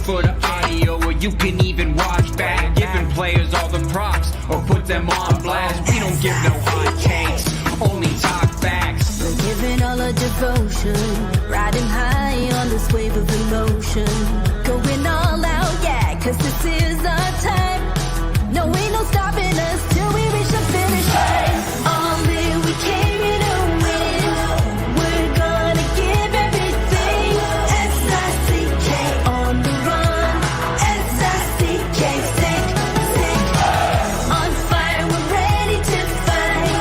for the audio, or you can even watch back. Giving players all the props, or put them on blast. We don't give no hot takes, only talk facts. We're giving all our devotion, riding high on this wave of emotion. Going all out, yeah, cause this is our time. No, ain't no stopping us till we reach the finish line. All in, we came here to win. We're gonna give everything. S-I-C-K on the run. S-I-C-K, sick. On fire, we're ready to fight.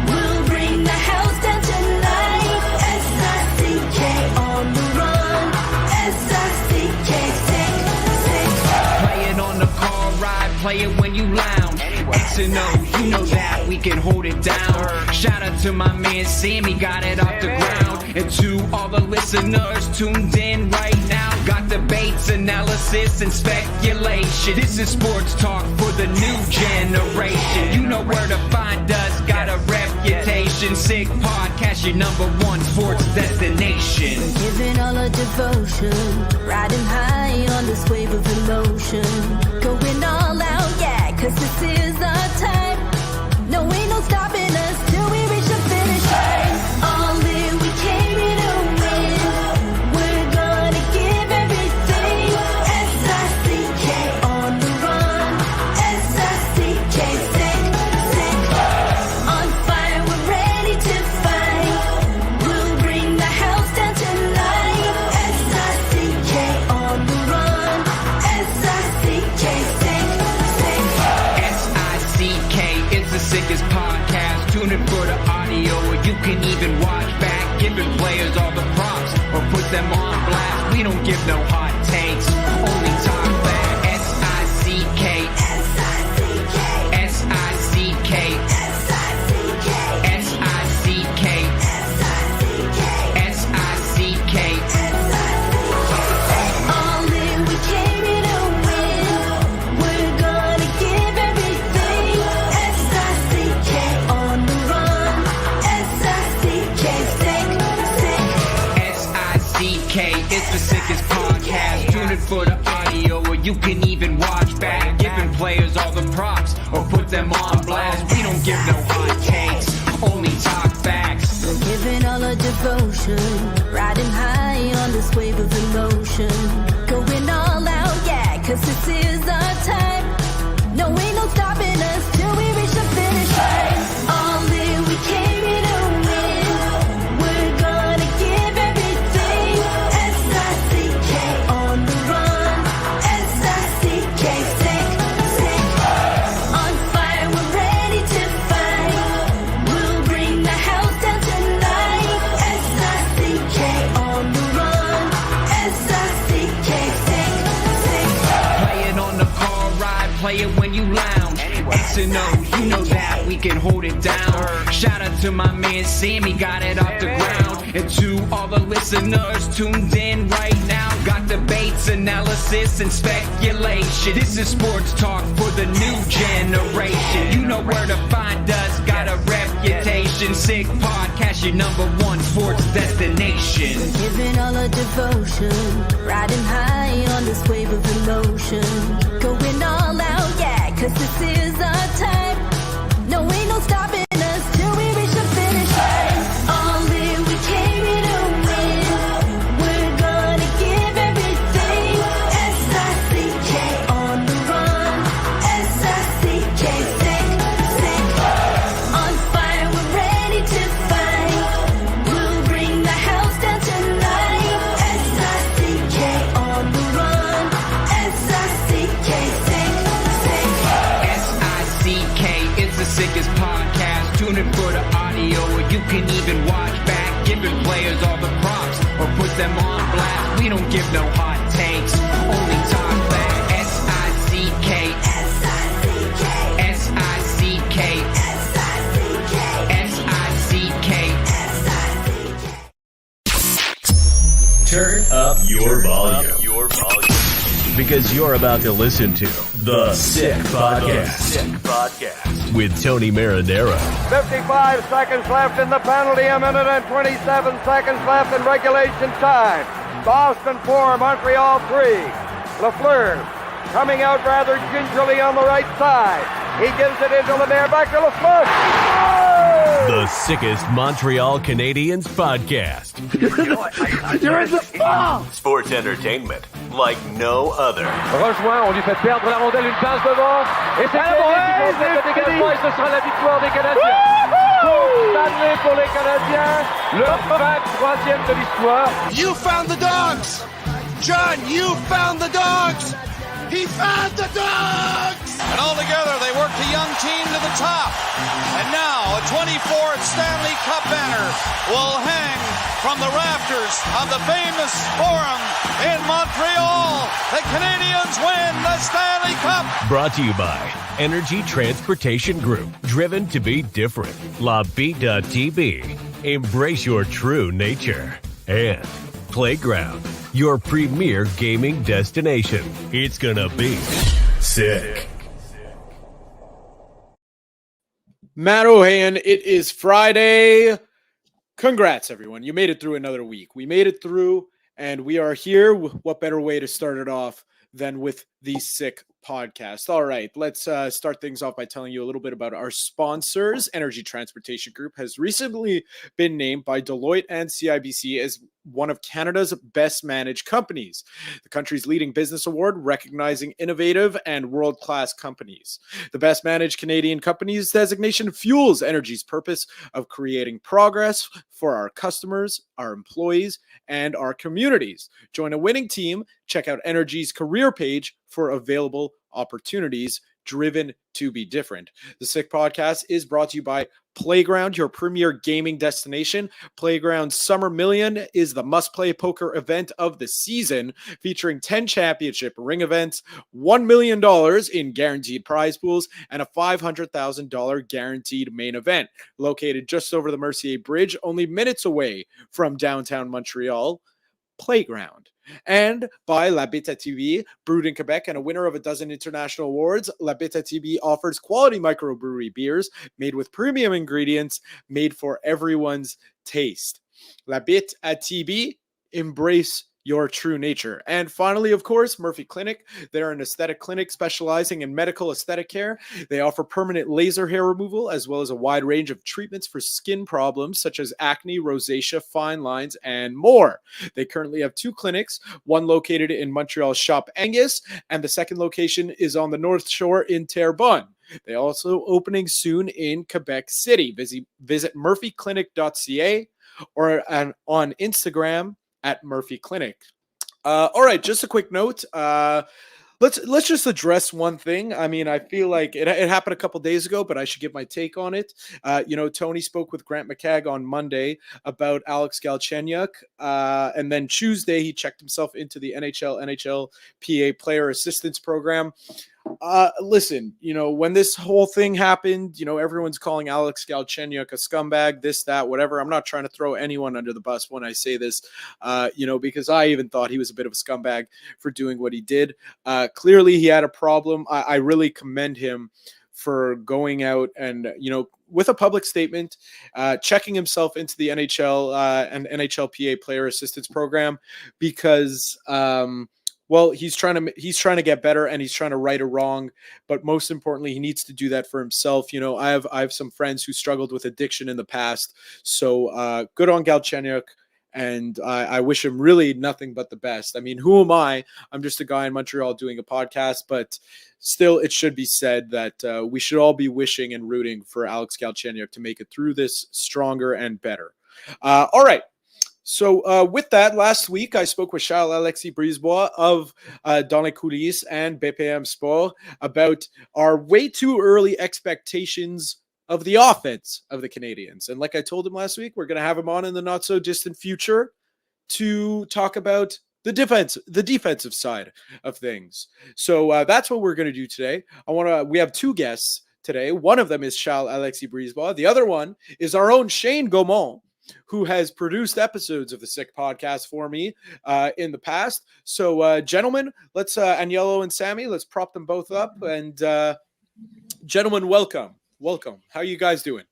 We'll bring the house down tonight. S-I-C-K on the run. S-I-C-K, sick. Play it on the car ride, play it when you lounge. X and O, you know that we can hold it down. Shout out to my man Sammy, got it off the ground. And to all the listeners tuned in right now. Got debates, analysis, and speculation. This is sports talk for the new generation. You know where to find us, got a reputation. Sick podcast, your #1 sports destination. Giving all our devotion, riding high on this wave of emotion. Going all out, yeah, cause this is our time. No, ain't no stopping us till we reach the finish line. All in, we came here to win. We're gonna give everything. S-I-C-K on the run. S-I-C-K, sick. On fire, we're ready to fight. We'll bring the house down tonight. S-I-C-K on the run. S-I-C-K, sick. S-I-C-K, it's the sickest podcast. Tune in for the audio, or you can even watch back. Giving players all the props, or put them on blast. We don't give no hot takes, only talk back. S-I-C-K, S-I-C-K, S-I-C-K, S-I-C-K, S-I-C-K, S-I-C-K, S-I-C-K. All in, we came here to win. We're gonna give everything. S-I-C-K on the run. S-I-C-K, sick. S-I-C-K, it's the sickest podcast. Tune in for the audio, or you can even watch back. Giving players all the props, or put them on blast. We don't give no hot takes, only talk facts. We're giving all our devotion, riding high on this wave of emotion. Going all out, yeah, cause this is our time. No, ain't no stopping us till we reach the finish line. All in, we came here to win. We're gonna give everything. S-I-C-K on the run. S-I-C-K, sick. On fire, we're ready to fight. We'll bring the house down tonight. S-I-C-K on the run. S-I-C-K, sick. Play it on the car ride, play it when you lounge. X and O, you know that we can hold it down. Shout out to my man Sammy, got it off the ground. And to all the listeners tuned in right now. Got debates, analysis, and speculation. This is sports talk for the new generation. You know where to find us, got a reputation. Sick podcast, your #1 sports destination. Giving all our devotion, riding high on this wave of emotion. Going all out, yeah, cause this is our time. No, ain't no stopping us till we reach the finish line. All in, we came here to win. We're gonna give everything. S-I-C-K on the run. S-I-C-K, sick. On fire, we're ready to fight. We'll bring the house down tonight. S-I-C-K on the run. S-I-C-K, sick. S-I-C-K, it's the sickest podcast. Tune in for the audio, or you can even watch back. Giving players all the props, or put them on blast. We don't give no hot takes, only talk back. S-I-C-K, S-I-C-K, S-I-C-K, S-I-C-K, S-I-C-K. Turn up your volume. Because you're about to listen to The Sick Podcast. With Tony Marinaro. 55 seconds left in the penalty, a minute and 27 seconds left in regulation time. Boston 4, Montreal 3. Lafleur coming out rather gingerly on the right side. He gives it into Lemaire, back to Lafleur. Oh! The sickest Montreal Canadiens podcast. You're in the ball! Sports entertainment like no other. Rejoint, on lui fait perdre la rondelle, une passe devant. Et c'est Canadien qui complète le dégagement et ce sera la victoire des Canadiens. Coupe Stanley pour les Canadiens, le 23e de l'histoire. You found the dogs! John, you found the dogs! He found the dogs! And all together, they worked a young team to the top. And now, a 24th Stanley Cup banner will hang from the rafters of the famous Forum in Montreal. The Canadiens win the Stanley Cup! Brought to you by Energy Transportation Group. Driven to be different. La Vida Tibi. Embrace your true nature. And Playground, your premier gaming destination. It's gonna be sick. Matt Ohayon, it is Friday. Congrats, everyone. You made it through another week. We made it through, and we are here. What better way to start it off than with the Sick podcast? All right, let's start things off by telling you a little bit about our sponsors. Energy Transportation Group has recently been named by Deloitte and CIBC as one of Canada's best managed companies, the country's leading business award recognizing innovative and world-class companies. The best managed Canadian companies designation fuels Energy's purpose of creating progress for our customers, our employees, and our communities. Join a winning team. Check out Energy's career page for available opportunities driven to be different. The Sick Podcast is brought to you by Playground, your premier gaming destination. Playground Summer Million is the must-play poker event of the season, featuring 10 championship ring events, $1 million in guaranteed prize pools, and a $500,000 guaranteed main event. Located just over the Mercier Bridge, only minutes away from downtown Montreal. Playground. And by La Bittt TV, brewed in Quebec and a winner of a dozen international awards, La Bittt TV offers quality microbrewery beers made with premium ingredients, made for everyone's taste. La Bittt TV, embrace your true nature. And finally, of course, Murphy Clinic. They're an aesthetic clinic specializing in medical aesthetic care. They offer permanent laser hair removal, as well as a wide range of treatments for skin problems such as acne, rosacea, fine lines, and more. They currently have 2 clinics, one located in Montreal's Shop Angus, and the second location is on the North Shore in Terrebonne. They also opening soon in Quebec City. Visit murphyclinic.ca or on Instagram at Murphy Clinic. All right, just a quick note. Let's just address one thing. I mean, I feel like it happened a couple days ago, but I should give my take on it. Tony spoke with Grant McCagg on Monday about Alex Galchenyuk, and then Tuesday he checked himself into the NHLPA Player Assistance Program. Listen, when this whole thing happened, everyone's calling Alex Galchenyuk a scumbag, this, that, whatever. I'm not trying to throw anyone under the bus when I say this, because I even thought he was a bit of a scumbag for doing what he did. Clearly he had a problem. I really commend him for going out and, with a public statement, checking himself into the NHL and NHLPA Player Assistance Program because, well, he's trying to get better and he's trying to right a wrong, but most importantly, he needs to do that for himself. I have some friends who struggled with addiction in the past, so good on Galchenyuk, and I wish him really nothing but the best. I mean, who am I? I'm just a guy in Montreal doing a podcast, but still, it should be said that we should all be wishing and rooting for Alex Galchenyuk to make it through this stronger and better. All right. So with that, last week I spoke with Charles-Alexis Brisebois of Dans les Coulisses and BPM Sport about our way too early expectations of the offense of the Canadiens. And like I told him last week, we're going to have him on in the not so distant future to talk about the defensive side of things. So that's what we're going to do today. We have 2 guests today. One of them is Charles-Alexis Brisebois. The other one is our own Shayne Gaumond, who has produced episodes of the Sick Podcast for me in the past. So, gentlemen, let's, Agnello and Sammy, let's prop them both up. And, gentlemen, welcome. Welcome. How are you guys doing?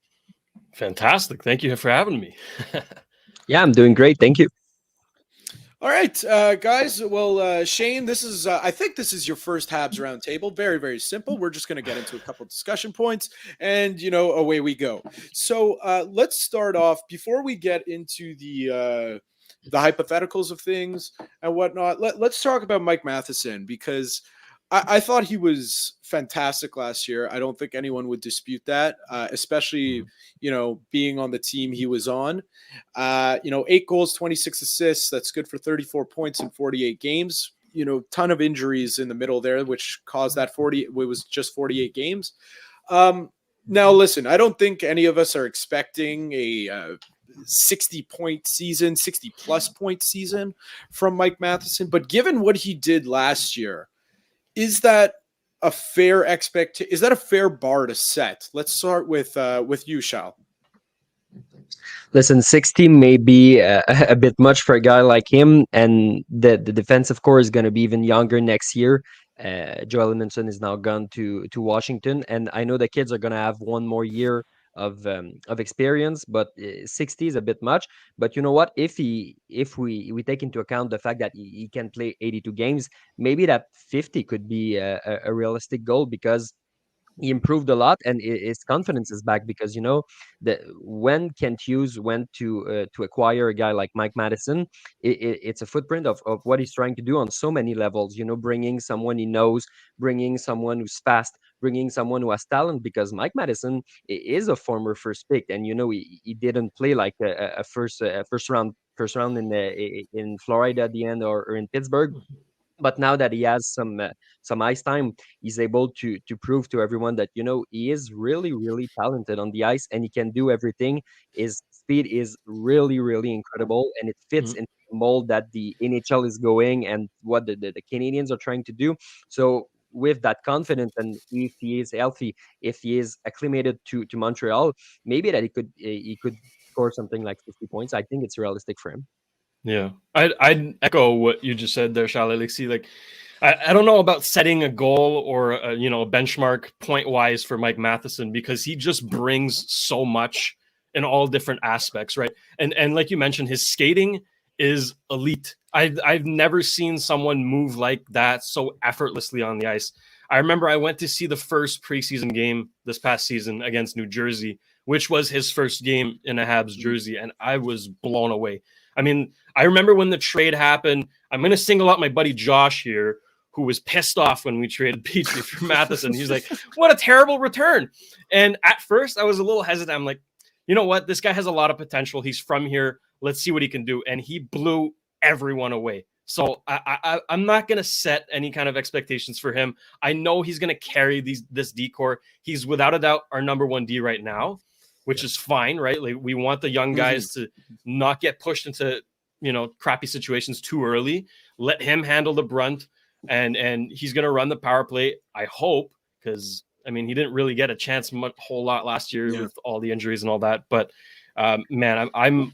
Fantastic. Thank you for having me. Yeah, I'm doing great. Thank you. All right, guys. Well, Shayne, this is I think this is your first Habs roundtable. Very, very simple. We're just going to get into a couple discussion points, and away we go. So let's start off before we get into the hypotheticals of things and whatnot. Let's talk about Mike Matheson because I thought he was fantastic last year. I don't think anyone would dispute that, especially, being on the team he was on. 8 goals, 26 assists. That's good for 34 points in 48 games. Ton of injuries in the middle there, which caused that 40. It was just 48 games. Now, listen, I don't think any of us are expecting a 60-point season, 60-plus point season from Mike Matheson. But given what he did last year, is that a fair Is that a fair bar to set? Let's start with you, Shal. Listen, 60 may be a bit much for a guy like him, and the defensive core is going to be even younger next year. Joel Edmondson is now gone to Washington, and I know the kids are going to have one more year of experience, but 60 is a bit much. But you know what? If we take into account the fact that he can play 82 games, maybe that 50 could be a realistic goal because he improved a lot and his confidence is back because when Kent Hughes went to acquire a guy like Mike Matheson, it's a footprint of what he's trying to do on so many levels, bringing someone he knows, bringing someone who's fast, bringing someone who has talent, because Mike Matheson is a former first pick, and he didn't play like a first round in Florida at the end or in Pittsburgh. But now that he has some ice time, he's able to prove to everyone that he is really, really talented on the ice and he can do everything. His speed is really, really incredible, and it fits into the mold that the NHL is going and what the Canadiens are trying to do. So with that confidence, and if he is healthy, if he is acclimated to Montreal, maybe that he could score something like 50 points. I think it's realistic for him. Yeah, I'd echo what you just said there, Charles-Alexis. Like, I don't know about setting a goal or a benchmark point wise for Mike Matheson, because he just brings so much in all different aspects, right? And like you mentioned, his skating is elite. I've never seen someone move like that so effortlessly on the ice. I remember I went to see the first preseason game this past season against New Jersey, which was his first game in a Habs jersey, and I was blown away. I mean, I remember when the trade happened. I'm going to single out my buddy Josh here, who was pissed off when we traded Petrie for Matheson. He's like, what a terrible return. And at first, I was a little hesitant. I'm like, you know what? This guy has a lot of potential. He's from here. Let's see what he can do. And he blew everyone away. So I'm not going to set any kind of expectations for him. I know he's going to carry this D-core. He's without a doubt our number one D right now, which is fine, right? Like, we want the young guys to not get pushed into, crappy situations too early. Let him handle the brunt, and he's going to run the power play, I hope, because, I mean, he didn't really get a chance whole lot last year with all the injuries and all that. But, man, I'm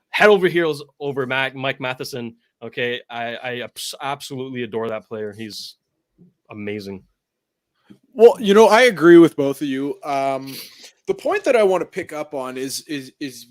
head over heels over Mike Matheson. Okay, I absolutely adore that player. He's amazing. Well, I agree with both of you. The point that I want to pick up on is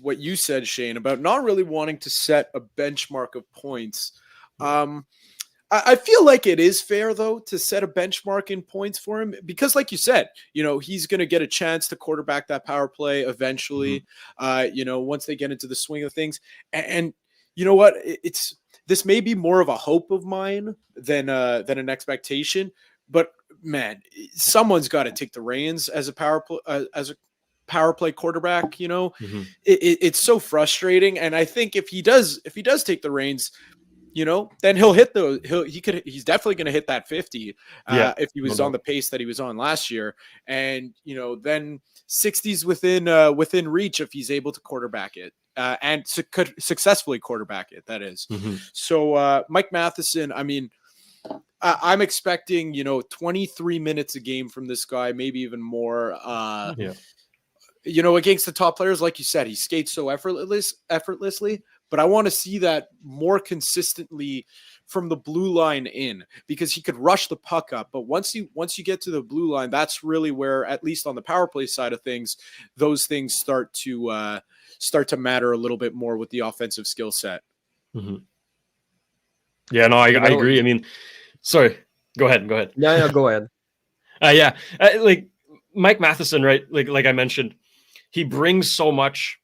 what you said, Shayne, about not really wanting to set a benchmark of points. I feel like it is fair, though, to set a benchmark in points for him because, like you said, he's going to get a chance to quarterback that power play eventually, once they get into the swing of things. And you know what? This may be more of a hope of mine than an expectation, but man, someone's got to take the reins as a power play quarterback. It's so frustrating, and I think if he does take the reins, then he'll hit those. He's definitely going to hit that 50 if he was on the pace that he was on last year, and then 60s within reach if he's able to quarterback it and successfully quarterback it. That is. So Mike Matheson, I mean, I'm expecting 23 minutes a game from this guy, maybe even more. Against the top players, like you said, he skates so effortlessly. But I want to see that more consistently from the blue line in, because he could rush the puck up. But once you get to the blue line, that's really where, at least on the power play side of things, those things start to matter a little bit more with the offensive skill set. Yeah, no, I agree. I mean, sorry, go ahead. No, go ahead. Yeah, like Mike Matheson, right? Like I mentioned, he brings so much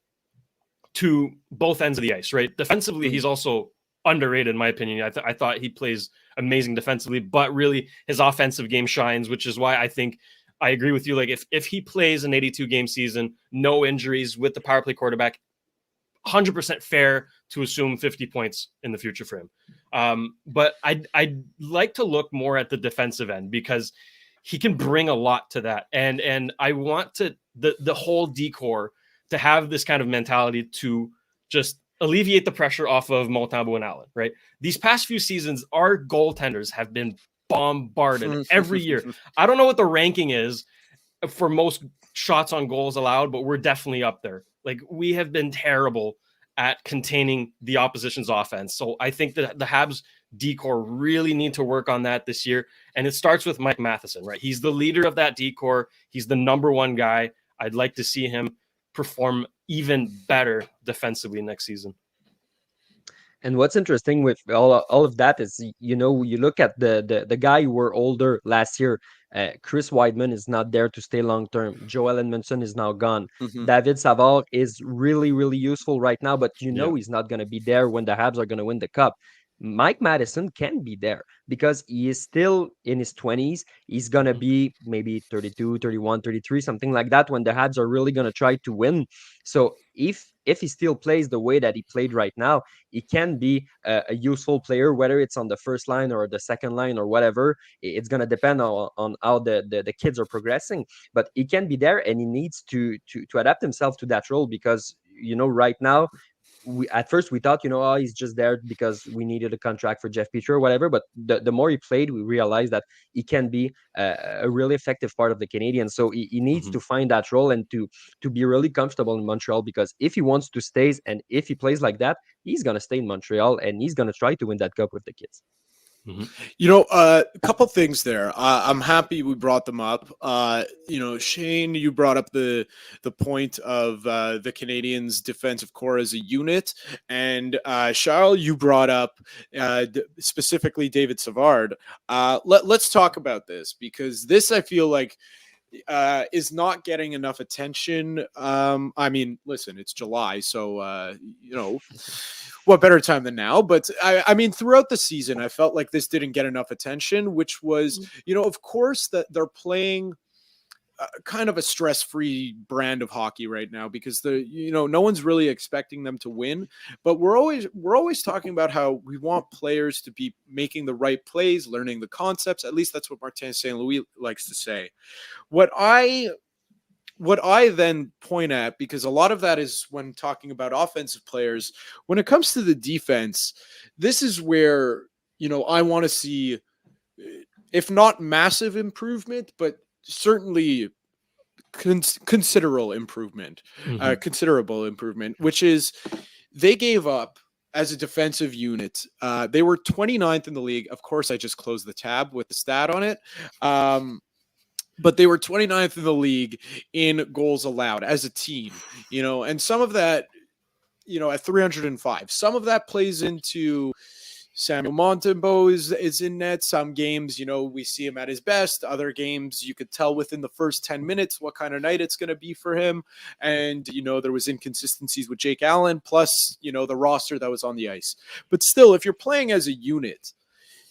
to both ends of the ice, right? Defensively, he's also underrated, in my opinion. I thought he plays amazing defensively, but really his offensive game shines, which is why I think I agree with you. Like if he plays an 82 game season, no injuries with the power play quarterback, 100% fair to assume 50 points in the future for him. But I'd like to look more at the defensive end because he can bring a lot to that. And I want the whole decor to have this kind of mentality to just alleviate the pressure off of Montembeault and Allen, right? These past few seasons, our goaltenders have been bombarded every year. I don't know what the ranking is for most shots on goals allowed, but we're definitely up there. Like, we have been terrible at containing the opposition's offense. So I think that the Habs decor really need to work on that this year. And it starts with Mike Matheson, right? He's the leader of that decor. He's the number one guy. I'd like to see him perform even better defensively next season. And what's interesting with all of that is, you look at the guy who were older last year. Chris Weidman is not there to stay long term. Joel Edmondson is now gone. David Savard is really, really useful right now, but he's not going to be there when the Habs are going to win the cup. Mike Matheson can be there because he is still in his 20s. He's going to be maybe 32, 31, 33, something like that when the Habs are really going to try to win. So if he still plays the way that he played right now, he can be a useful player, whether it's on the first line or the second line or whatever. It's going to depend on how the kids are progressing, but he can be there, and he needs to adapt himself to that role because, right now, at first we thought, he's just there because we needed a contract for Jeff Petrie or whatever. But the more he played, we realized that he can be a really effective part of the Canadiens. So he needs to find that role and to be really comfortable in Montreal, because if he wants to stay and if he plays like that, he's going to stay in Montreal and he's going to try to win that cup with the kids. A couple things there. I'm happy we brought them up. Shayne, you brought up the point of the Canadiens' defensive core as a unit, and Charles, you brought up specifically David Savard. Let's talk about this, because this, I feel like, is not getting enough attention. I mean, listen, it's July, so what better time than now? But I mean, throughout the season, I felt like this didn't get enough attention, which was, of course, that they're playing kind of a stress-free brand of hockey right now, because no one's really expecting them to win. But we're always talking about how we want players to be making the right plays, learning the concepts. At least that's what Martin St. Louis likes to say. What I then point at, because a lot of that is when talking about offensive players, when it comes to the defense, this is where, I want to see, if not massive improvement, but certainly considerable improvement, which is they gave up as a defensive unit. They were 29th in the league. Of course, I just closed the tab with the stat on it. But they were 29th in the league in goals allowed as a team, and some of that, at 305, some of that plays into Samuel Montembeault is in net. Some games, we see him at his best. Other games, you could tell within the first 10 minutes what kind of night it's going to be for him. And, there was inconsistencies with Jake Allen, plus, the roster that was on the ice. But still, if you're playing as a unit,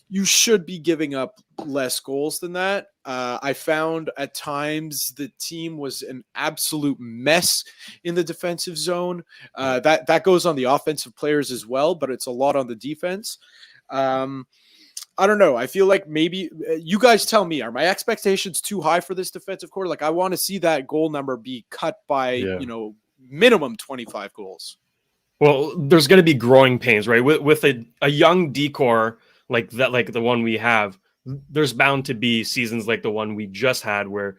you should be giving up less goals than that. I found at times the team was an absolute mess in the defensive zone. That goes on the offensive players as well, but it's a lot on the defense. I don't know. I feel like maybe you guys tell me, are my expectations too high for this defensive core? Like, I want to see that goal number be cut by, minimum 25 goals. Well, there's going to be growing pains, right? With a young decor like that, like the one we have, there's bound to be seasons like the one we just had where,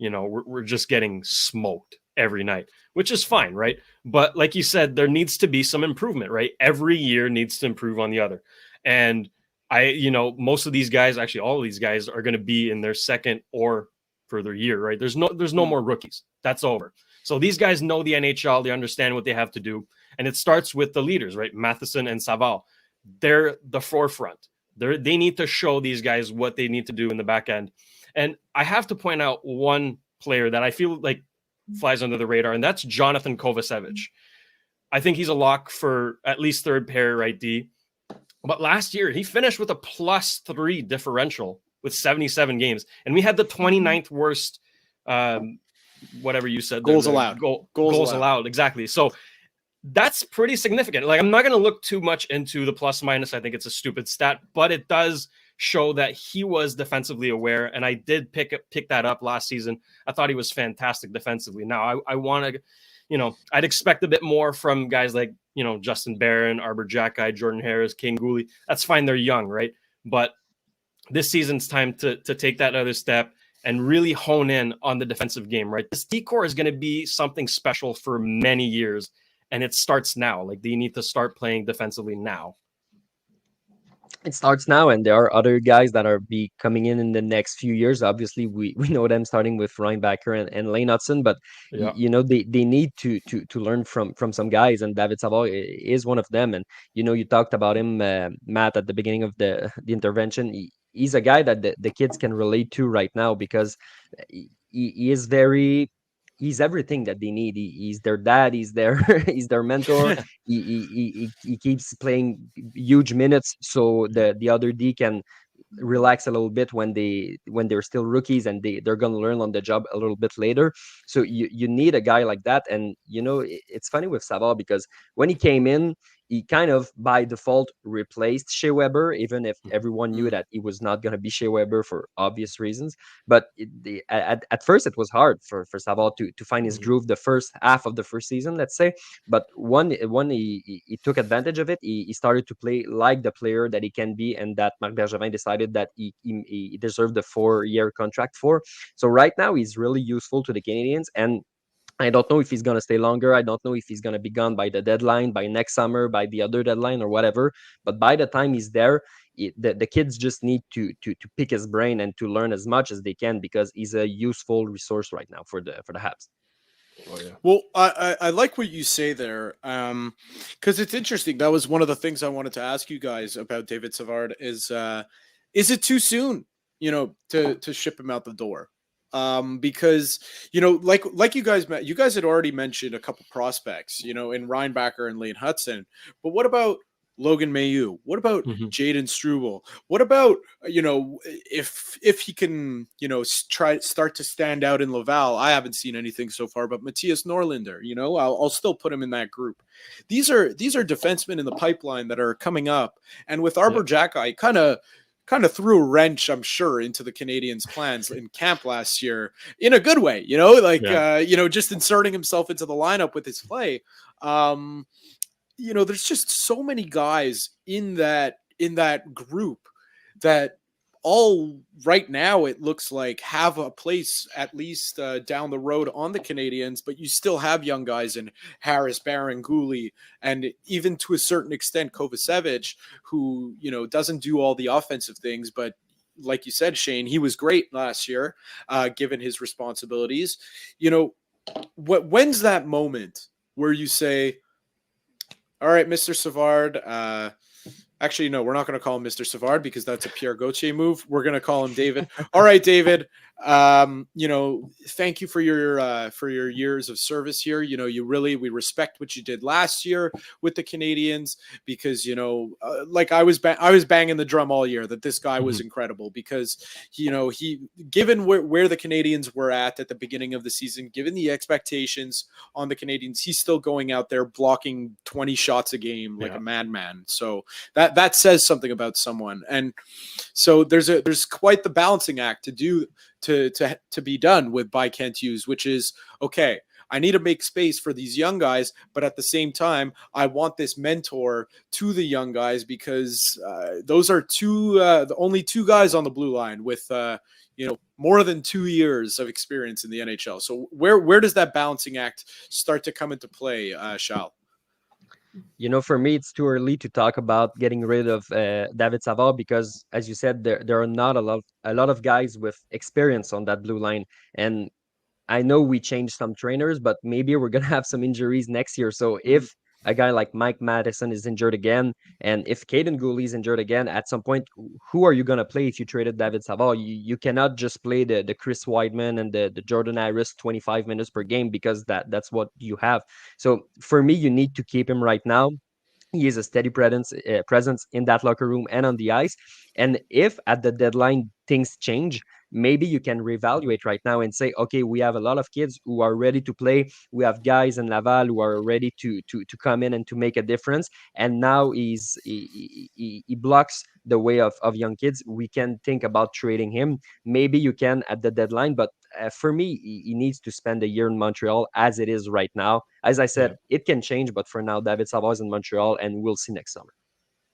we're just getting smoked every night, which is fine, right? But like you said, there needs to be some improvement, right? Every year needs to improve on the other. And most of these guys, actually all of these guys, are going to be in their second or further year, right? There's no more rookies. That's over. So these guys know the NHL, they understand what they have to do. And it starts with the leaders, right? Matheson and Savard. they're the forefront. They need to show these guys what they need to do in the back end. And I have to point out one player that I feel like flies under the radar, and that's Jonathan Kovacevic. I think he's a lock for at least third pair right D. But last year, he finished with a +3 differential with 77 games. And we had the 29th worst, whatever you said. Goals allowed. Goals allowed, exactly. So that's pretty significant. Like, I'm not going to look too much into the plus minus. I think it's a stupid stat, but it does show that he was defensively aware. And I did pick that up last season. I thought he was fantastic defensively. Now, I want to, I'd expect a bit more from guys like, Justin Barron, Arbor Jackeye, Jordan Harris, Kaiden Guhle. That's fine. They're young, right? But this season's time to take that other step and really hone in on the defensive game, right? This D-core is going to be something special for many years, and it starts now. Like, they need to start playing defensively now. It starts now, and there are other guys that are coming in the next few years. Obviously, we know them, starting with Reinbacher and Lane Hudson, but they need to learn from some guys, and David Savard is one of them. And you talked about him, Matt, at the beginning of the intervention. He's a guy that the kids can relate to right now, because he is he's everything that they need. He's their dad. He's their mentor. he keeps playing huge minutes, so the other D can relax a little bit when they're still rookies, and they're going to learn on the job a little bit later. So you need a guy like that. And it's funny with Savard, because when he came in, he kind of by default replaced Shea Weber, even if everyone knew that he was not going to be Shea Weber for obvious reasons. But at first it was hard for Savard to find his groove the first half of the first season, let's say. But when he took advantage of it, he started to play like the player that he can be, and that Marc Bergevin decided that he deserved a 4-year contract for. So right now he's really useful to the Canadiens, and I don't know if he's going to stay longer. I don't know if he's going to be gone by the deadline, by next summer, by the other deadline, or whatever. But by the time he's there, the kids just need to pick his brain and to learn as much as they can, because he's a useful resource right now for the Habs. Oh, yeah. Well, I like what you say there, because it's interesting. That was one of the things I wanted to ask you guys about David Savard. Is it too soon, to ship him out the door? Because like you guys had already mentioned a couple prospects, in Reinbacher and Lane Hudson, but what about Logan Mailloux? What about Jaden Struble? What about if he can start to stand out in Laval? I haven't seen anything so far, but Matthias Norlinder, I'll still put him in that group. These are defensemen in the pipeline that are coming up, and with Arbor Jackeye kind of threw a wrench, I'm sure, into the Canadiens' plans in camp last year in a good way, just inserting himself into the lineup with his play. There's just so many guys in that group that all right now, it looks like, have a place at least down the road on the Canadiens, but you still have young guys in Harris, Barron, Guhle, and even to a certain extent Kovacevic, who, doesn't do all the offensive things, but like you said, Shayne, he was great last year, given his responsibilities. When's that moment where you say, all right, Mr. Savard, actually, no, we're not going to call him Mr. Savard, because that's a Pierre Gauthier move. We're going to call him David. All right, David. Thank you for your years of service here. We respect what you did last year with the Canadiens, because like I was banging the drum all year that this guy was incredible, because he given where the Canadiens were at the beginning of the season, given the expectations on the Canadiens, he's still going out there blocking 20 shots a game like a madman. So that says something about someone. And so there's quite the balancing act to do to be done by Kent Hughes, which is, okay, I need to make space for these young guys, but at the same time, I want this mentor to the young guys, because those are the only two guys on the blue line with more than 2 years of experience in the NHL. So where does that balancing act start to come into play, Charles? For me, it's too early to talk about getting rid of David Savard, because, as you said, there are not a lot of guys with experience on that blue line. And I know we changed some trainers, but maybe we're going to have some injuries next year. So if a guy like Mike Matheson is injured again, and if Kaiden Guhle is injured again, at some point, who are you going to play if you traded David Savard? You cannot just play the Chris Weidman and the Jordan Harris 25 minutes per game, because that's what you have. So for me, you need to keep him right now. He is a steady presence in that locker room and on the ice. And if at the deadline things change, maybe you can reevaluate right now and say, okay, we have a lot of kids who are ready to play. We have guys in Laval who are ready to come in and to make a difference. And now he blocks the way of young kids. We can think about trading him. Maybe you can at the deadline, but for me, he needs to spend a year in Montreal as it is right now. As I said, it can change, but for now, David Savard is in Montreal, and we'll see next summer.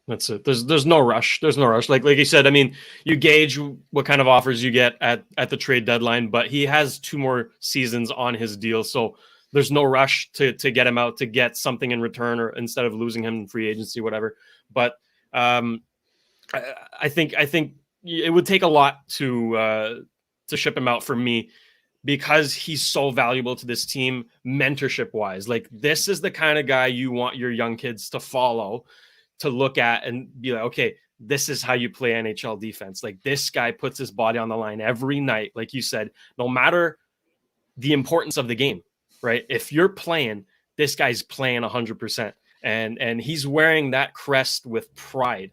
That's it. There's no rush. There's no rush. Like you said, I mean, you gauge what kind of offers you get at the trade deadline, but he has 2 more seasons on his deal, so there's no rush to get him out to get something in return, or instead of losing him in free agency, whatever. But I think it would take a lot to ship him out for me, because he's so valuable to this team mentorship wise. Like, this is the kind of guy you want your young kids to follow, to look at and be like, okay, this is how you play NHL defense. Like, this guy puts his body on the line every night. Like you said, no matter the importance of the game, right? If you're playing, this guy's playing 100%, and he's wearing that crest with pride.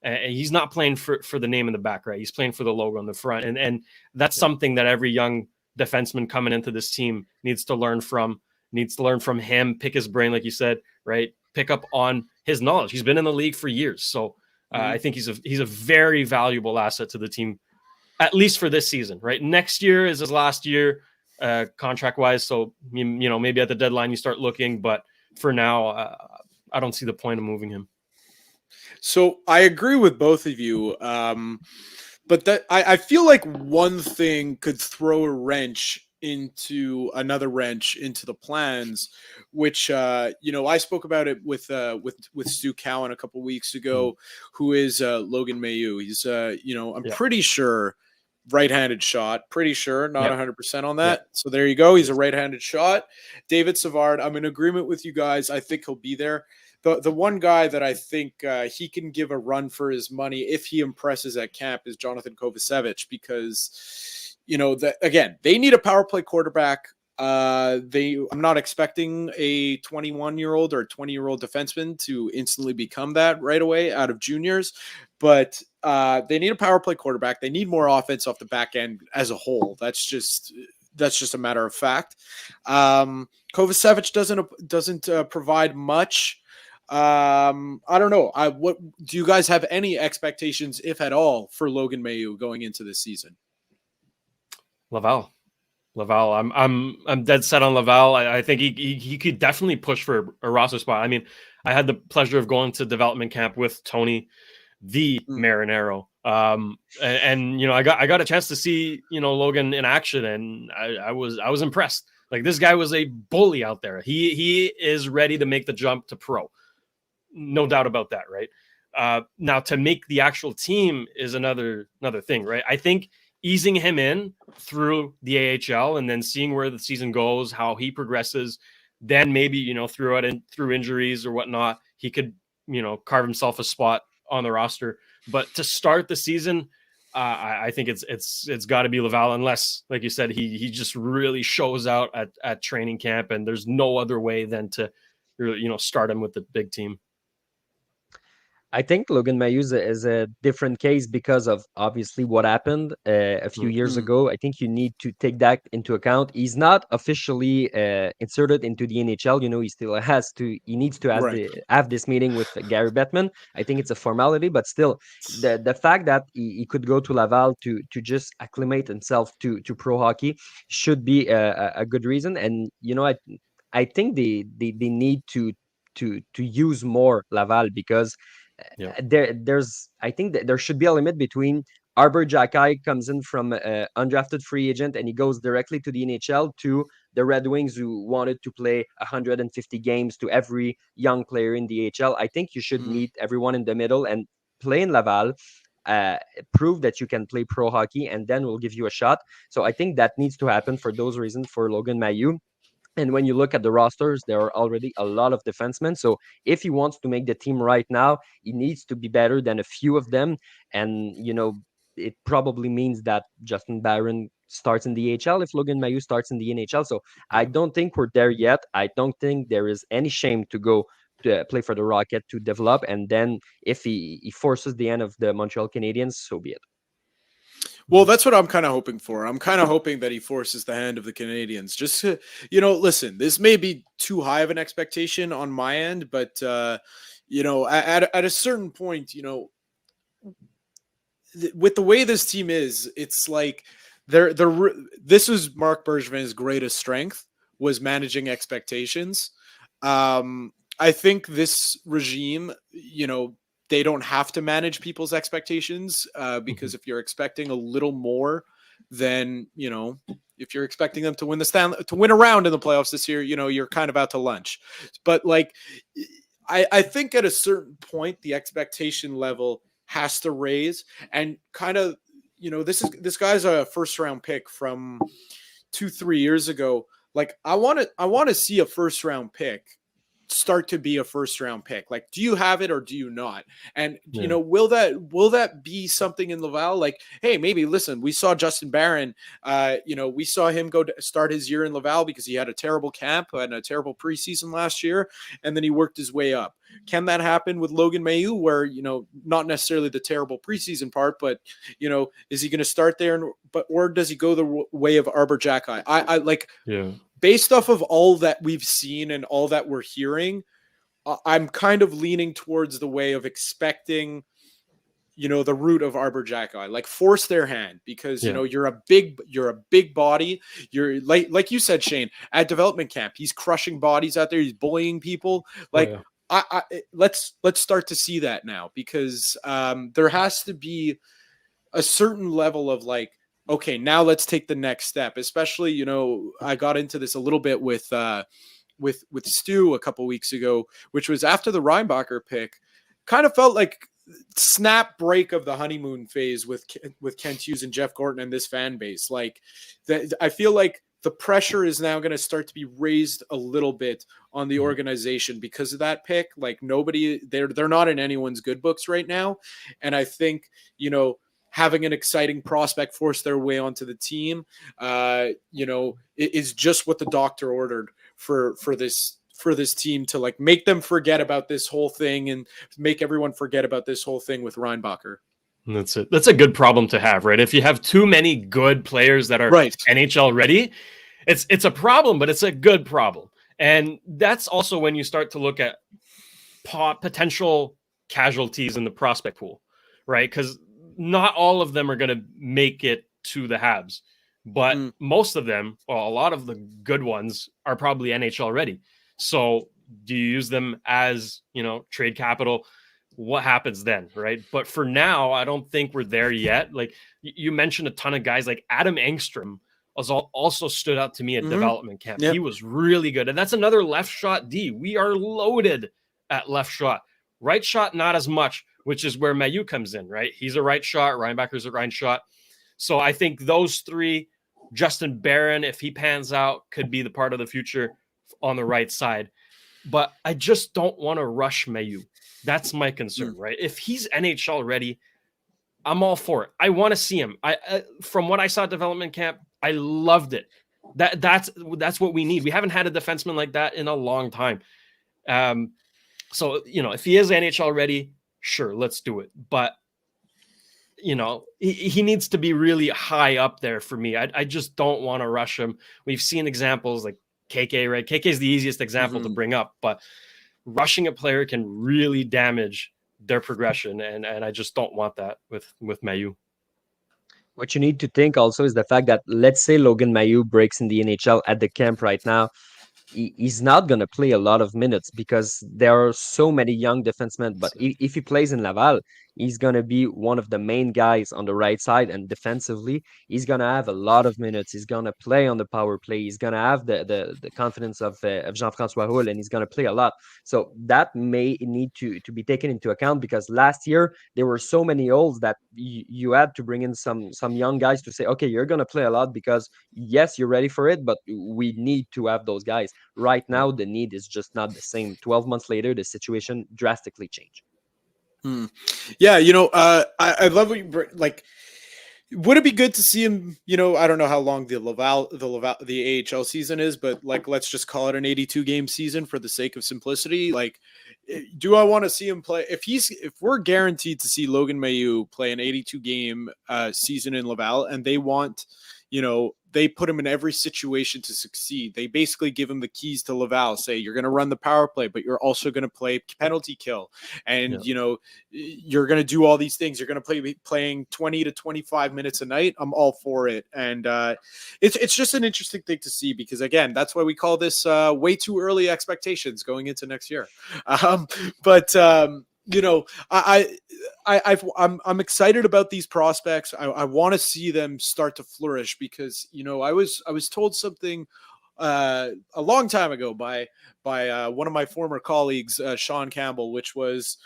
And he's not playing for the name in the back, right? He's playing for the logo on the front. And that's something that every young defenseman coming into this team needs to learn from him, pick his brain, like you said, right? Pick up on his knowledge. He's been in the league for years. So I think he's a very valuable asset to the team, at least for this season, right? Next year is his last year contract wise. So, maybe at the deadline you start looking, but for now, I don't see the point of moving him. So I agree with both of you. But that I feel like one thing could throw a wrench into the plans, which I spoke about it with Stu Cowan a couple weeks ago, who is Logan Mailloux. He's I'm pretty sure right-handed shot, pretty sure, not 100% on that. So there you go. He's a right-handed shot. David Savard, I'm in agreement with you guys. I think he'll be there. The one guy that I think he can give a run for his money if he impresses at camp is Jonathan Kovacevic, because they need a power play quarterback. I'm not expecting a 21-year-old or a 20-year-old defenseman to instantly become that right away out of juniors, but they need a power play quarterback. They need more offense off the back end as a whole. That's just a matter of fact. Kovacevic doesn't provide much. I don't know. What do you guys have any expectations, if at all, for Logan Mailloux going into this season? Laval. I'm dead set on Laval. I think he could definitely push for a roster spot. I mean, I had the pleasure of going to development camp with Tony, the Marinaro. And I got a chance to see, Logan in action, and I was impressed. Like, this guy was a bully out there. He is ready to make the jump to pro. No doubt about that, right? Now, to make the actual team is another thing, right? I think easing him in through the AHL and then seeing where the season goes, how he progresses, then maybe, through injuries or whatnot, he could, carve himself a spot on the roster. But to start the season, I think it's got to be Laval, unless, like you said, he just really shows out at training camp, and there's no other way than to, start him with the big team. I think Logan Mailloux is a different case because of obviously what happened a few years ago. I think you need to take that into account. He's not officially inserted into the NHL. He still he needs to have this meeting with Gary Bettman. I think it's a formality, but still, the fact that he could go to Laval to just acclimate himself to pro hockey should be a good reason. And I think they need to use more Laval, because I think that there should be a limit between Arbor Jackay comes in from undrafted free agent and he goes directly to the NHL, to the Red Wings who wanted to play 150 games to every young player in the AHL. I think you should meet everyone in the middle and play in Laval, prove that you can play pro hockey, and then we'll give you a shot. So I think that needs to happen for those reasons for Logan Mailloux. And when you look at the rosters, there are already a lot of defensemen. So if he wants to make the team right now, he needs to be better than a few of them. And, it probably means that Justin Barron starts in the AHL if Logan Mailloux starts in the NHL. So I don't think we're there yet. I don't think there is any shame to go to play for the Rocket to develop. And then if he forces the end of the Montreal Canadiens, so be it. Well, that's what I'm kind of hoping for. I'm kind of hoping that he forces the hand of the Canadiens. Just to, listen, this may be too high of an expectation on my end, but at a certain point, with the way this team is, it's like this was Marc Bergevin's greatest strength, was managing expectations. I think this regime, they don't have to manage people's expectations because if you're expecting a little more than, if you're expecting them to win to win a round in the playoffs this year, you're kind of out to lunch. But like, I think at a certain point, the expectation level has to raise, and kind of, this guy's a first round pick from 2-3 years ago. Like, I want to see a first round pick start to be a first round pick. Like, do you have it or do you not? And will that be something in Laval? Like, hey, maybe listen, we saw Justin Barron, we saw him go to start his year in Laval because he had a terrible camp and a terrible preseason last year, and then he worked his way up. Can that happen with Logan Mailloux, where, not necessarily the terrible preseason part, but, is he going to start there or does he go the way of Arbor Jacki? I like, based off of all that we've seen and all that we're hearing, I'm kind of leaning towards the way of expecting, the root of Arbor Jacki, like force their hand, because, you're a big body. You're like you said, Shayne, at development camp, he's crushing bodies out there. He's bullying people. Like, let's start to see that now, because there has to be a certain level of like, okay, now let's take the next step. Especially, I got into this a little bit with Stu a couple weeks ago, which was after the Reinbacher pick. Kind of felt like snap break of the honeymoon phase with Kent Hughes and Jeff Gorton and this fan base. Like, I feel like the pressure is now going to start to be raised a little bit on the organization because of that pick. Like, they're not in anyone's good books right now. And I think, having an exciting prospect force their way onto the team, is just what the doctor ordered for this team, to like make them forget about this whole thing and make everyone forget about this whole thing with Reinbacher. That's it. That's a good problem to have, right? If you have too many good players that are NHL ready, it's a problem, but it's a good problem. And that's also when you start to look at potential casualties in the prospect pool, right? Because not all of them are going to make it to the Habs, but most of them, well, a lot of the good ones are probably NHL ready. So do you use them as, trade capital? What happens then, right? But for now, I don't think we're there yet. Like, you mentioned a ton of guys, like Adam Engstrom also stood out to me at development camp. He was really good. And that's another left shot D. We are loaded at left shot. Right shot, not as much, which is where Mailloux comes in, right? He's a right shot. Reinbacher's a right shot. So I think those three, Justin Barron, if he pans out, could be the part of the future on the right side. But I just don't want to rush Mailloux. That's my concern, right? If he's NHL ready, I'm all for it. I want to see him. From what I saw at development camp, I loved it. That's what we need. We haven't had a defenseman like that in a long time. So, if he is NHL ready, sure, let's do it. But, he needs to be really high up there for me. I just don't want to rush him. We've seen examples like KK, right? KK is the easiest example to bring up, but rushing a player can really damage their progression. And I just don't want that with Mailloux. What you need to think also is the fact that, let's say Logan Mailloux breaks in the NHL at the camp right now. he's not going to play a lot of minutes because there are so many young defensemen. But if he plays in Laval, he's going to be one of the main guys on the right side. And defensively, he's going to have a lot of minutes. He's going to play on the power play. He's going to have the confidence of Jean-François Houle, and he's going to play a lot. So that may need to be taken into account, because last year there were so many holes that you had to bring in some young guys to say, okay, you're going to play a lot because yes, you're ready for it, but we need to have those guys. Right now, the need is just not the same. 12 months later, the situation drastically changed. Yeah, I love what you like. Would it be good to see him? I don't know how long the AHL season is, but like, let's just call it an 82 game season for the sake of simplicity. Like, do I want to see him play? If we're guaranteed to see Logan Mailloux play an 82 game season in Laval, and they want, they put him in every situation to succeed. They basically give him the keys to Laval, say, you're going to run the power play, but you're also going to play penalty kill. And, you're going to do all these things. You're going to playing 20 to 25 minutes a night. I'm all for it. And it's just an interesting thing to see, because, again, that's why we call this way too early expectations going into next year. I'm excited about these prospects. I want to see them start to flourish, because I was told something a long time ago by one of my former colleagues, Sean Campbell, which was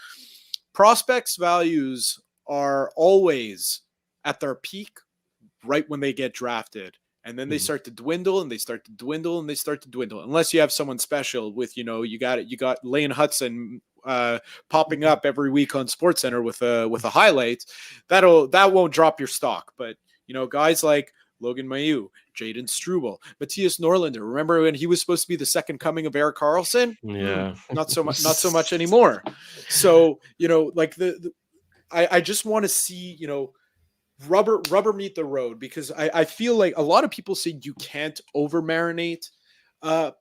prospects' values are always at their peak right when they get drafted. And then they start to dwindle, and they start to dwindle, and they start to dwindle. Unless you have someone special with, you got Lane Hudson popping up every week on SportsCenter with a highlight, that won't drop your stock. But guys like Logan Mailloux, Jaden Struble, Matthias Norlinder. Remember when he was supposed to be the second coming of Erik Karlsson? Yeah, not so much anymore. So I just want to see rubber meet the road, because I feel like a lot of people say you can't over marinate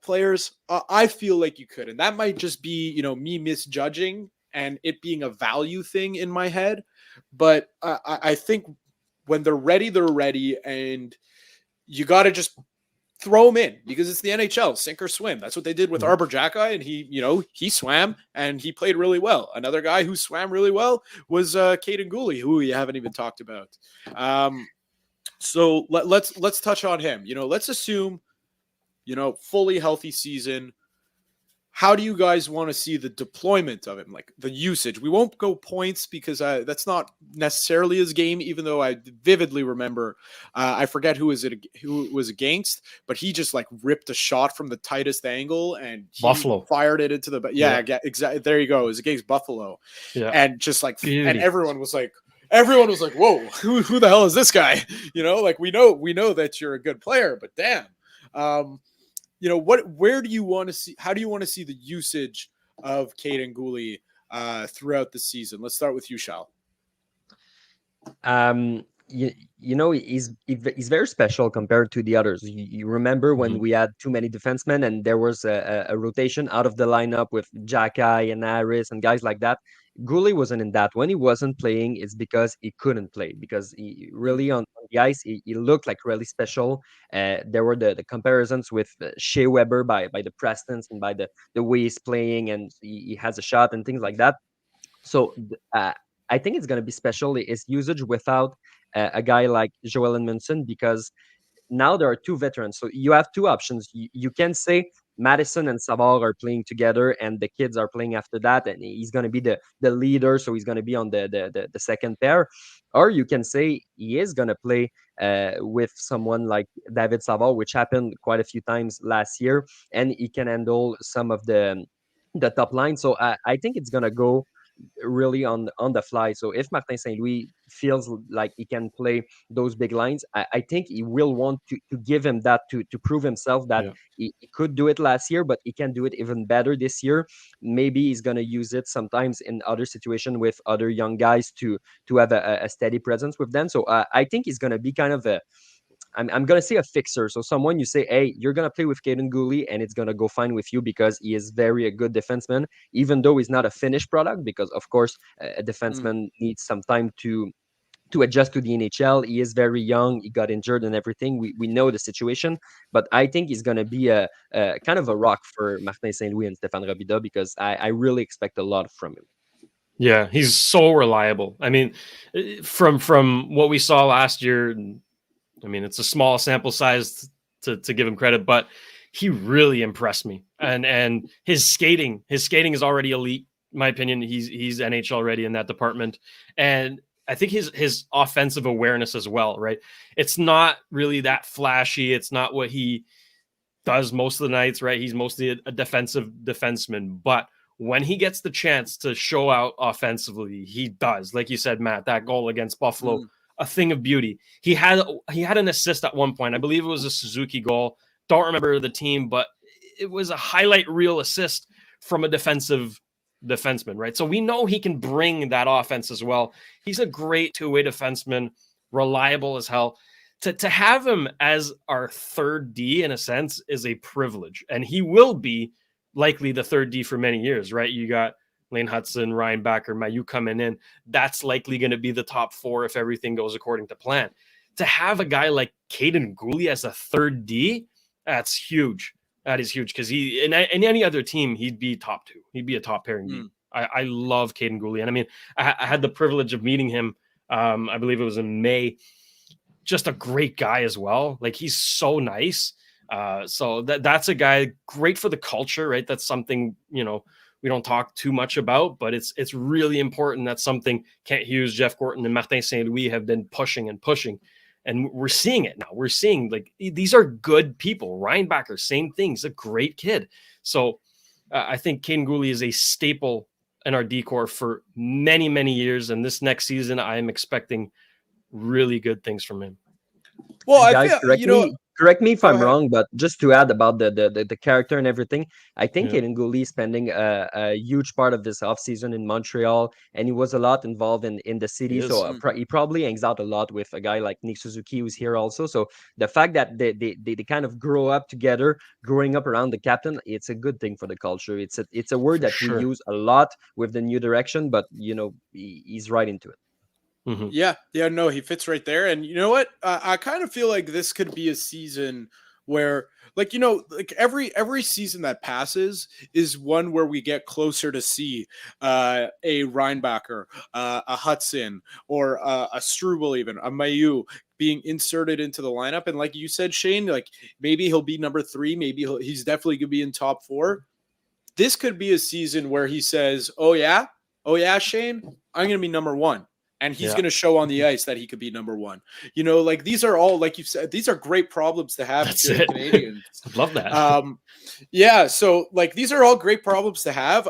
players. I feel like you could, and that might just be me misjudging and it being a value thing in my head. But I think when they're ready, and you got to just throw them in, because it's the NHL, sink or swim. That's what they did with Arbor Jacki, and he swam and he played really well. Another guy who swam really well was Kaiden Guhle, who we haven't even talked about. So let's touch on him. Let's assume fully healthy season. How do you guys want to see the deployment of him, like the usage? We won't go points, because that's not necessarily his game, even though I vividly remember, I forget who it was against, but he just like ripped a shot from the tightest angle and Buffalo fired it into the exactly. There you go. It was against Buffalo. Yeah. And just like, and everyone was like, whoa, who the hell is this guy? Like, we know that you're a good player, but damn. Where do you want to see? How do you want to see the usage of Kaiden Guhle throughout the season? Let's start with you, Shal. He's very special compared to the others. You remember when we had too many defensemen, and there was a rotation out of the lineup with Jacki and Harris and guys like that. Guhle wasn't in that. When he wasn't playing, it's because he couldn't play, because he really on the ice, he looked like really special. There were the comparisons with Shea Weber by the presence and by the way he's playing, and he has a shot and things like that. So I think it's going to be special, his usage without a guy like Joel Edmondson, because now there are two veterans. So you have two options. You can say Matheson and Savard are playing together, and the kids are playing after that, and he's going to be the leader, so he's going to be on the second pair. Or you can say he is going to play with someone like David Savard, which happened quite a few times last year, and he can handle some of the top line. So I think it's going to go really on the fly. So if Martin St. Louis feels like he can play those big lines, I think he will want to give him that to prove himself that he could do it last year, but he can do it even better this year. Maybe he's going to use it sometimes in other situations with other young guys to have a steady presence with them. So I think he's going to be kind of I'm going to say a fixer. So someone you say, hey, you're going to play with Kaiden Guhle, and it's going to go fine with you, because he is a good defenseman, even though he's not a finished product, because of course a defenseman needs some time to to adjust to the NHL. He is very young. He got injured and everything. We know the situation, but I think he's going to be a kind of a rock for Martin Saint-Louis and Stéphane Robidas, because I really expect a lot from him. Yeah, he's so reliable. I mean, from what we saw last year, I mean, it's a small sample size to give him credit, but he really impressed me. And his skating is already elite. In my opinion, he's NHL ready in that department. And I think his offensive awareness as well, right? It's not really that flashy. It's not what he does most of the nights, right? He's mostly a defensive defenseman, but when he gets the chance to show out offensively, he does. Like you said, Matt, that goal against Buffalo, a thing of beauty. He had an assist at one point. I believe it was a Suzuki goal. Don't remember the team, but it was a highlight reel assist from a defensive defenseman, right? So we know he can bring that offense as well. He's a great two-way defenseman, reliable as hell. To have him as our third D, in a sense, is a privilege. And he will be likely the third D for many years, right? You got Lane Hudson, Ryan Backer, Mailloux coming in. That's likely going to be the top four if everything goes according to plan. To have a guy like Kaiden Guhle as a third D, that's huge. That is huge, because he in any other team, he'd be top two. He'd be a top pairing D. I love Kaiden Guhle. And I mean, I had the privilege of meeting him. I believe it was in May. Just a great guy as well. Like, he's so nice. So that's a guy great for the culture, right? That's something, we don't talk too much about, but it's really important. That's something Kent Hughes, Jeff Gorton, and Martin Saint-Louis have been pushing. And we're seeing it now. We're seeing, like, these are good people. Ryan Backer, same thing. He's a great kid. So I think Kaiden Guhle is a staple in our D-corps for many, many years. And this next season, I am expecting really good things from him. Well, guys, I feel, correct me if I'm ahead. wrong, but just to add about the character and everything, I think Yeah. Kaiden Guhle is spending a huge part of this offseason in Montreal, and he was a lot involved in the city. He So is. he probably hangs out a lot with a guy like Nick Suzuki, who's here also. So the fact that they kind of grow up together, growing up around the captain, it's a good thing for the culture. It's a word For that sure. we use a lot with the new direction, but he's right into it. Mhm. Yeah, no, he fits right there. And you know what? I kind of feel like this could be a season where, like, every season that passes is one where we get closer to see a Reinbacher, a Hudson, or a Struble, even a Mailloux being inserted into the lineup. And like you said, Shayne, like, maybe he'll be number 3. Maybe he's definitely going to be in top 4. This could be a season where he says, oh yeah, Shayne, I'm going to be number 1. And he's going to show on the ice that he could be number 1. Like, these are all, like you said, these are great problems to have. That's to the it. Canadians. I love that. Yeah. So, like, these are all great problems to have.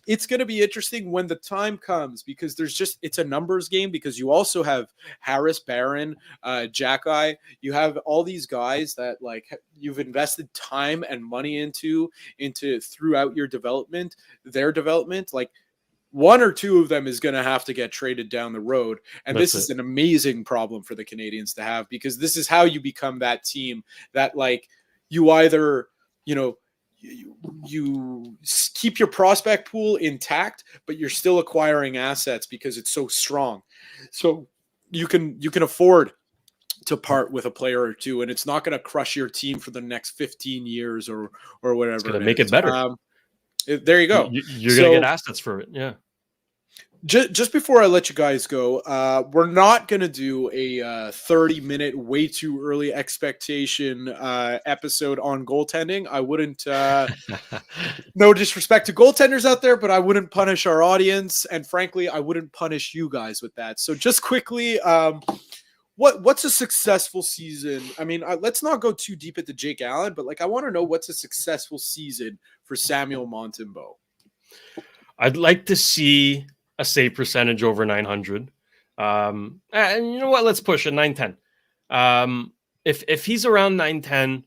It's going to be interesting when the time comes, because it's a numbers game, because you also have Harris, Barron, Jack-Eye. You have all these guys that, like, you've invested time and money into throughout your development, their development. Like, 1 or 2 of them is going to have to get traded down the road. And this is an amazing problem for the Canadiens to have, because this is how you become that team that, like, you either, you keep your prospect pool intact, but you're still acquiring assets because it's so strong. So you can afford to part with a player or two, and it's not going to crush your team for the next 15 years or whatever. It's going to make it better. There you go. You're going to get assets for it. Yeah. Just before I let you guys go, we're not going to do a 30-minute, way too early expectation episode on goaltending. I wouldn't, no disrespect to goaltenders out there, but I wouldn't punish our audience. And frankly, I wouldn't punish you guys with that. So just quickly, what's a successful season? I mean, let's not go too deep into Jake Allen, but, like, I want to know what's a successful season for Samuel Montembeault. I'd like to see a save percentage over 900. And you know what? Let's push it 910. If he's around 910,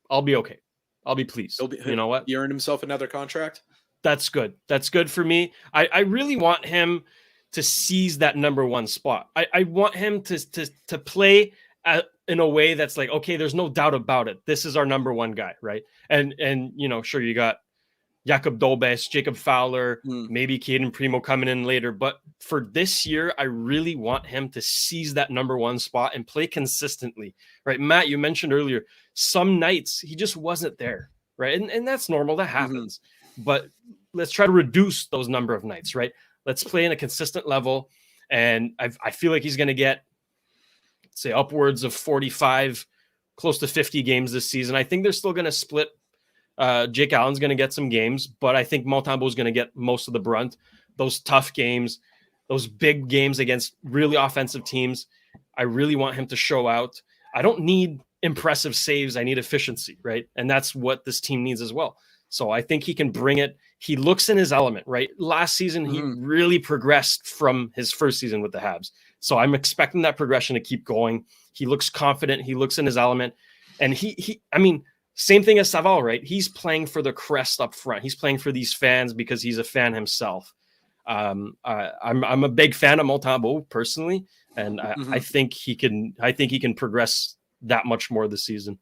I'll be okay. I'll be pleased. You know what? He earned himself another contract. That's good. That's good for me. I really want him to seize that number 1 spot. I want him to play in a way that's like, okay, there's no doubt about it. This is our number 1 guy, right? And sure, you got Jakob Dobes, Jacob Fowler, maybe Caden Primo coming in later. But for this year, I really want him to seize that number one spot and play consistently, right? Matt, you mentioned earlier, some nights he just wasn't there, right? And that's normal. That happens. But let's try to reduce those number of nights, right? Let's play in a consistent level. And I feel like he's going to get, say, upwards of 45, close to 50 games this season. I think they're still going to split. Jake Allen's going to get some games, but I think Montembeault is going to get most of the brunt. Those tough games, those big games against really offensive teams, I really want him to show out. I don't need impressive saves. I need efficiency, right? And that's what this team needs as well. So I think he can bring it. He looks in his element, right? Last season, he really progressed from his first season with the Habs. So I'm expecting that progression to keep going. He looks confident. He looks in his element. And I mean, same thing as Savard, right? He's playing for the crest up front. He's playing for these fans because he's a fan himself. I'm a big fan of Montembeault personally, and I think he can progress that much more this season.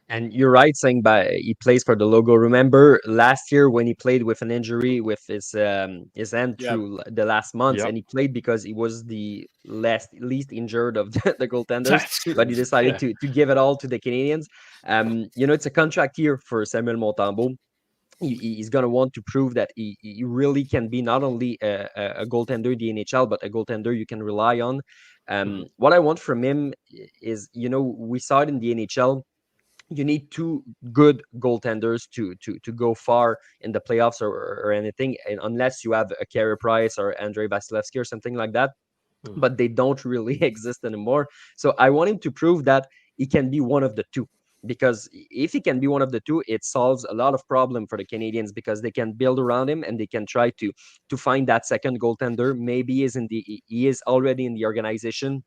And you're right saying he plays for the logo. Remember last year when he played with an injury with his hand through the last months, and he played because he was the least injured of the goaltenders, but he decided to give it all to the Canadiens. It's a contract year for Samuel Montembeault. He's going to want to prove that he really can be not only a goaltender in the NHL, but a goaltender you can rely on. What I want from him is, we saw it in the NHL. You need two good goaltenders to go far in the playoffs or anything, and unless you have a Carey Price or Andrei Vasilevsky or something like that. But they don't really exist anymore. So I want him to prove that he can be one of the two. Because if he can be one of the two, it solves a lot of problem for the Canadiens because they can build around him and they can try to find that second goaltender. Maybe he is already in the organization.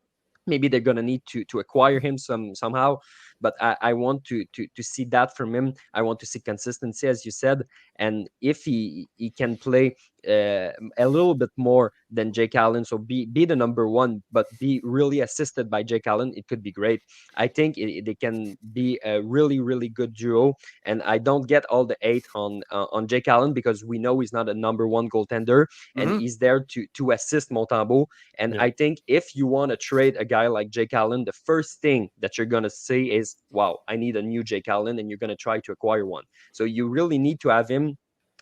Maybe they're gonna need to acquire him somehow. But I want to see that from him. I want to see consistency, as you said. And if he can play a little bit more than Jake Allen, so be the number one, but be really assisted by Jake Allen, it could be great. I think they can be a really, really good duo. And I don't get all the hate on Jake Allen because we know he's not a number one goaltender, and he's there to assist Montembeault. And I think if you want to trade a guy like Jake Allen, the first thing that you're going to say is, wow, I need a new Jake Allen, and you're going to try to acquire one. So you really need to have him.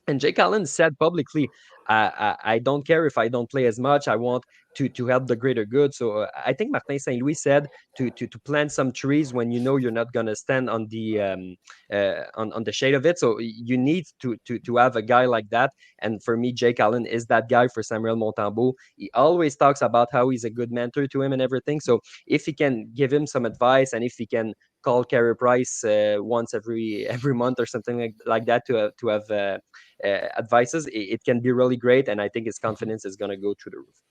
And Jake Allen said publicly, I don't care if I don't play as much. I want to help the greater good. So I think Martin St. Louis said to plant some trees when you're not going to stand on the on the shade of it. So you need to have a guy like that. And for me, Jake Allen is that guy for Samuel Montembeault. He always talks about how he's a good mentor to him and everything. So if he can give him some advice, and if he can call Carey Price once every month or something like that to have advices, it can be really great. And I think his confidence is going to go through the roof.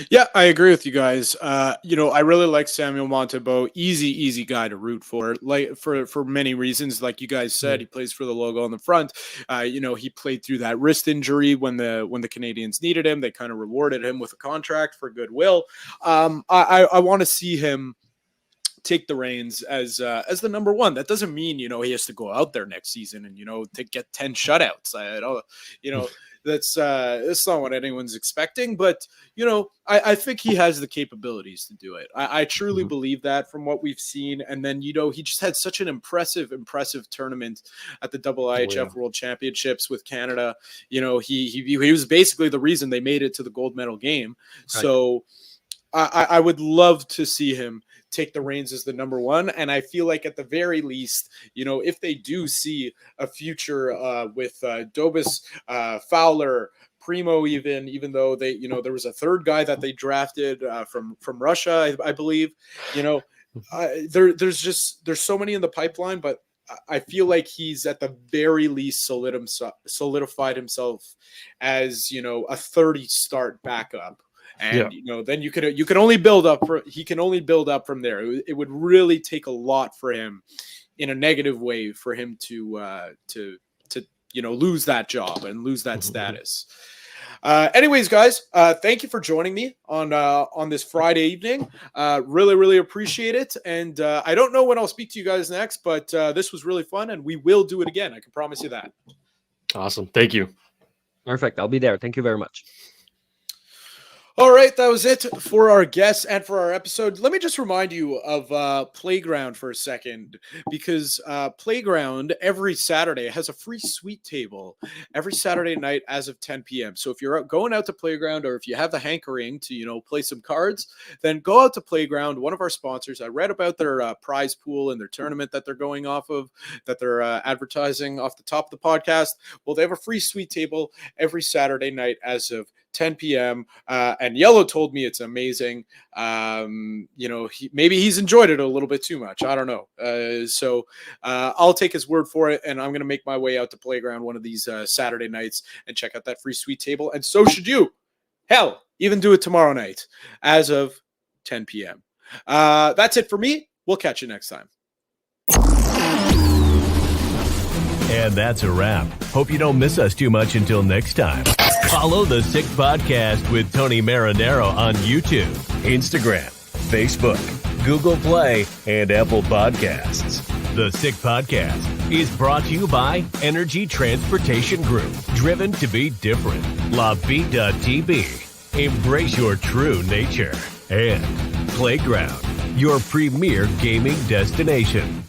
Yeah, I agree with you guys. I really like Samuel Montembeault. Easy guy to root for, like for many reasons. Like you guys said, he plays for the logo on the front. He played through that wrist injury when the Canadiens needed him. They kind of rewarded him with a contract for goodwill. I want to see him take the reins as the number one. That doesn't mean he has to go out there next season and to get 10 shutouts. That's not what anyone's expecting, but I think he has the capabilities to do it. I truly believe that from what we've seen. And then he just had such an impressive tournament at the IIHF World Championships with Canada. He was basically the reason they made it to the gold medal game. Right. So I would love to see him take the reins as the number one. And I feel like at the very least, if they do see a future with Dobes, Fowler, Primo, even though they, there was a third guy that they drafted from Russia, I believe, there's so many in the pipeline, but I feel like he's at the very least solidified himself as, a 30 start backup. And then you can only build up. He can only build up from there. It would really take a lot for him, in a negative way, for him to lose that job and lose that status. Anyways, guys, thank you for joining me on this Friday evening. Really, really appreciate it. And I don't know when I'll speak to you guys next, but this was really fun, and we will do it again. I can promise you that. Awesome. Thank you. Perfect. I'll be there. Thank you very much. All right, that was it for our guests and for our episode. Let me just remind you of Playground for a second, because Playground every Saturday has a free sweet table every Saturday night as of 10 p.m. So if you're going out to Playground, or if you have the hankering to, play some cards, then go out to Playground, one of our sponsors. I read about their prize pool and their tournament that they're going off of, that they're advertising off the top of the podcast. Well, they have a free sweet table every Saturday night as of 10 p.m. And Yellow told me it's amazing. Maybe he's enjoyed it a little bit too much. I don't know. So I'll take his word for it, and I'm going to make my way out to Playground one of these Saturday nights and check out that free sweet table. And so should you. Hell, even do it tomorrow night as of 10 p.m. That's it for me. We'll catch you next time. And that's a wrap. Hope you don't miss us too much until next time. Follow the Sick Podcast with Tony Marinaro on YouTube, Instagram, Facebook, Google Play, and Apple Podcasts. The Sick Podcast is brought to you by Energy Transportation Group, driven to be different. LaBita.tb, embrace your true nature. And Playground, your premier gaming destination.